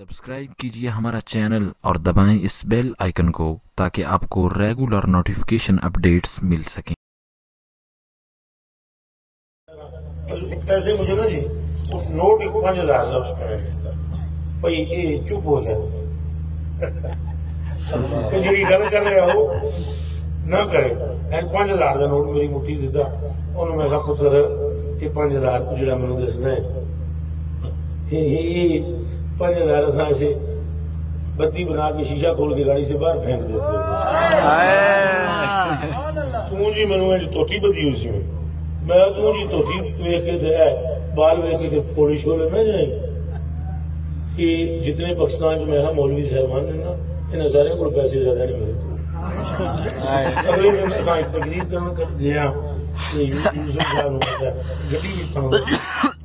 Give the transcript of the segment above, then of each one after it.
Subscribe कीजिए हमारा channel और दबाएं इस बेल आइकन को ताकि आपको रेगुलर नोटिफिकेशन अपडेट्स मिल सकें। पैसे मुझे ना जी नोट 5000 का उसमें देता भाई ये चुप हो जाए जी गल कर रहे हो ना करे 5000 का नोट मेरी मुट्ठी दिता उन्होंने मैं कहा पुत्र ये 5000 तू जो मैं दसना है 5000 असा ऐसे बत्ती बना के शीशा खोल के गाड़ी से बाहर फेंक देते तू जी मैंने तोटी बदी हुई सी मैं तू जी तोटी वेख के बाल वेख के पॉलिश वाले में जाए कि जितने पाकिस्तान में है मौलवी साहबान ने ना इन सारे को पैसे ज्यादा नहीं मिले अगले दिन असा तकरीर करने गया यूसुफ साहब गड्डी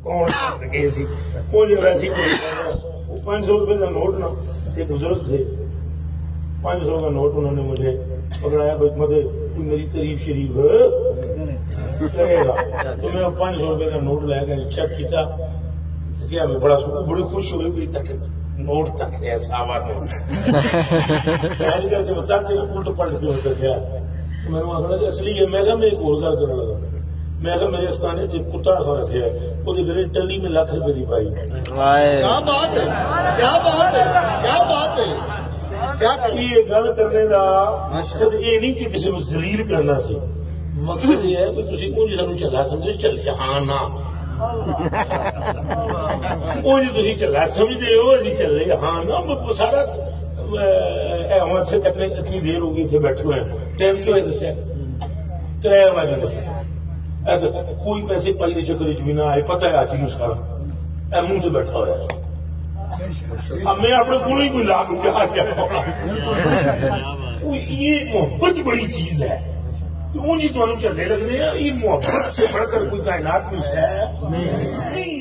कौन गए सी कोई वैसी 500 रुपए का नोट ना एक बुजुर्ग थे 500 का नोट उन्होंने मुझे पकड़ाया मतलब मेरी तारीफ शरीफ करेगा तो मैं 500 रुपए का नोट लेकर चेक किया क्या मैं बड़ी खुश हुई भी तक नोट तक ऐसा नोट करके बता के उल्ट पलट के होता क्या मैंने आखना असली है मैं मैं एक और गल करने लगा मैं मेरे स्थान कुत्ता सा रखे वो मेरे टली में लाख रुपए की पाई क्या बात है क्या बात है क्या बात है क्या ये गल करने का मकसद ये नहीं कि किसी को जलील करना सी मकसद ये है कि तुम उंज सानू झल्ला समझे चले हाँ ना उंज तुम झल्ला समझते हो अभी चले हाँ ना सारा इतनी देर होगी इतने बैठे हुए हैं टाइम क्यों है दसिया 3 बजे कोई पैसे पाई के चक्कर भी ना आए पता है आची सारा मुंह से बैठा हुआ मैं अपने को ही कोई लाभ ये मोहब्बत बड़ी चीज है जी तुम चले लगने ये मोहब्बत से बढ़कर कोई कायनात में है नहीं